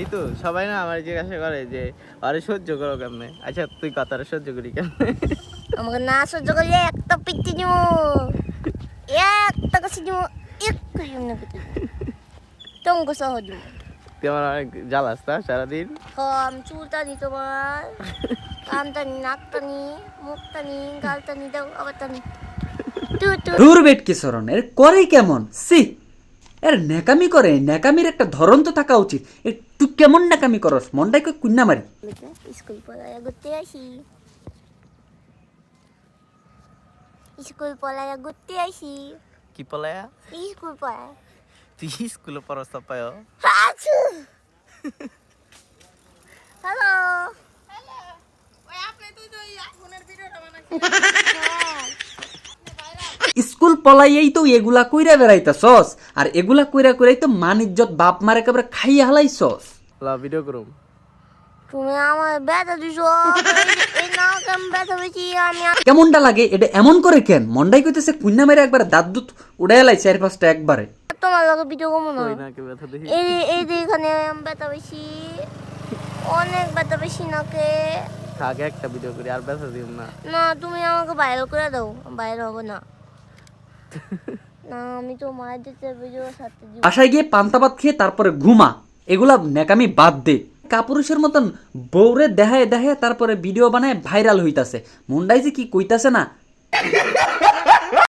ঋতু সবাই না আমার জিজ্ঞাসা করে যে আরে সহ্য করো কেমনে। আচ্ছা তুই কথাটা সহ্য করি কেমনে? আমাকে না সহ্য করলে একটা পিটি দিব, একটা কাছে দিব, একটু জন্য পিটি টঙ্ক সহ দিব। তুই আমার অনেক জ্বালাস না সারাদিন। কম চুলটানি তোমার, কানটানি, নাকটানি, মুখটানি, গালটানি দাও আবার টানি। দূর বেটকি সরণের করে কেমন সি এর নেকামি করে, নেকামির একটা ধরন তো থাকা উচিত। তুই কেমন নেকামি করস মনটাই কই কুন্না মারি। স্কুল পড়ায় ঘুরতে আসি, স্কুল পড়ায় ঘুরতে আসি, কি পলায়া? স্কুল পড়ায়। তুই স্কুলে পড়াস তো পায়? আছু হ্যালো স্কুল পলাইয়েই তো এগুলা কইরা বেড়াইতাছস, আর এগুলা কইরা কইরাই তো মান ইজ্জত বাপ মার একেবারে খাইয়া হালাইছস। লা ভিডিও করুম। তুমি আমার ব্যথা দিছো, এই নাও কেমন ব্যথা পেয়েছি আমি। কেমনটা লাগে এটা এমন করে কেন? মন্ডাই কইতেছে কুন্না মেরে একবার দাঁত দুধ উড়াই হালাইছে আর পাঁচটা একবারে। তোমার লগে ভিডিও কমো না। কই না কে ব্যথা দেখি। এই যে এখানে ব্যথা পেয়েছি, অনেক ব্যথা পেয়েছি নাকে। আগে একটা ভিডিও করি আর ব্যথা দিম না। না তুমি আমাকে ভাইরাল করে দাও, ভাইরাল হবে না। না আমি তো মায়ের দিতে ভিডিও সাথে দিব। বাসায় গিয়ে পান্তা ভাত খেয়ে তারপরে ঘুমা, এগুলা নেকামি বাদ দে। কাপুরুষের মতন বউরে দেখায় দেখায় তারপরে ভিডিও বানায় ভাইরাল হইতাছে। মুন্ডাই যে কি কইতাছে না।